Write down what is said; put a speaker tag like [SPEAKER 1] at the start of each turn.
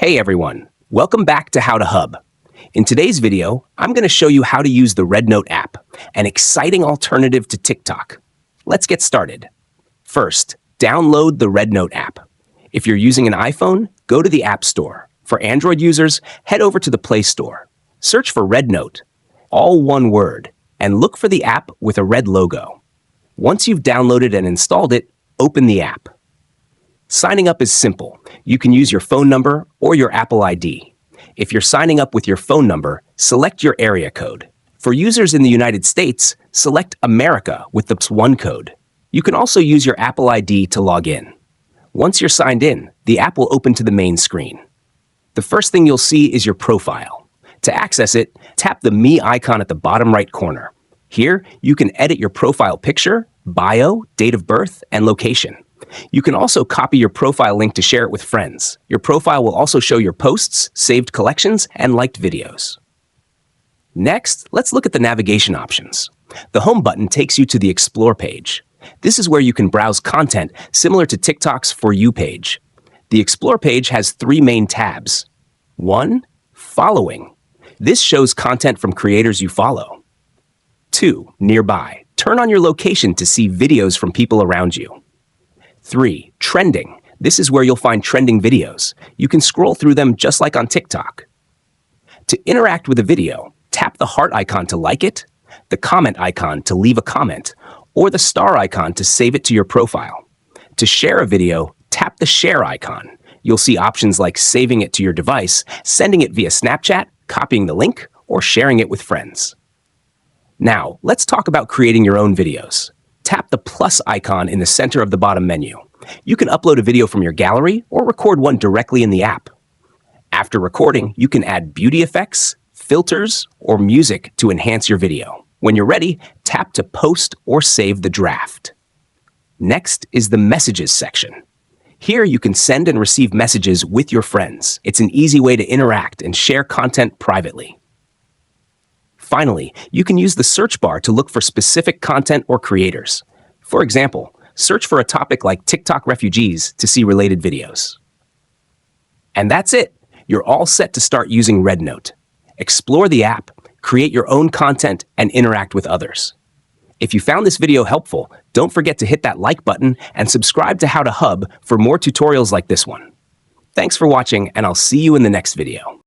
[SPEAKER 1] Hey everyone, welcome back to HowToHub. In today's video, I'm going to show you how to use the RedNote app, an exciting alternative to TikTok. Let's get started. First, download the RedNote app. If you're using an iPhone, go to the App Store. For Android users, head over to the Play Store. Search for RedNote, all one word, and look for the app with a red logo. Once you've downloaded and installed it, open the app. Signing up is simple. You can use your phone number or your Apple ID. If you're signing up with your phone number, select your area code. For users in the United States, select America with the +1 code. You can also use your Apple ID to log in. Once you're signed in, the app will open to the main screen. The first thing you'll see is your profile. To access it, tap the Me icon at the bottom right corner. Here, you can edit your profile picture, bio, date of birth, and location. You can also copy your profile link to share it with friends. Your profile will also show your posts, saved collections, and liked videos. Next, let's look at the navigation options. The Home button takes you to the Explore page. This is where you can browse content similar to TikTok's For You page. The Explore page has 3 main tabs. 1. Following. This shows content from creators you follow. 2. Nearby. Turn on your location to see videos from people around you. 3. Trending. This is where you'll find trending videos. You can scroll through them just like on TikTok. To interact with a video, tap the heart icon to like it, the comment icon to leave a comment, or the star icon to save it to your profile. To share a video, tap the share icon. You'll see options like saving it to your device, sending it via Snapchat, copying the link, or sharing it with friends. Now, let's talk about creating your own videos. Tap the plus icon in the center of the bottom menu. You can upload a video from your gallery or record one directly in the app. After recording, you can add beauty effects, filters, or music to enhance your video. When you're ready, tap to post or save the draft. Next is the Messages section. Here you can send and receive messages with your friends. It's an easy way to interact and share content privately. Finally, you can use the search bar to look for specific content or creators. For example, search for a topic like TikTok refugees to see related videos. And that's it. You're all set to start using RedNote. Explore the app, create your own content, and interact with others. If you found this video helpful, don't forget to hit that like button and subscribe to HowToHub for more tutorials like this one. Thanks for watching, and I'll see you in the next video.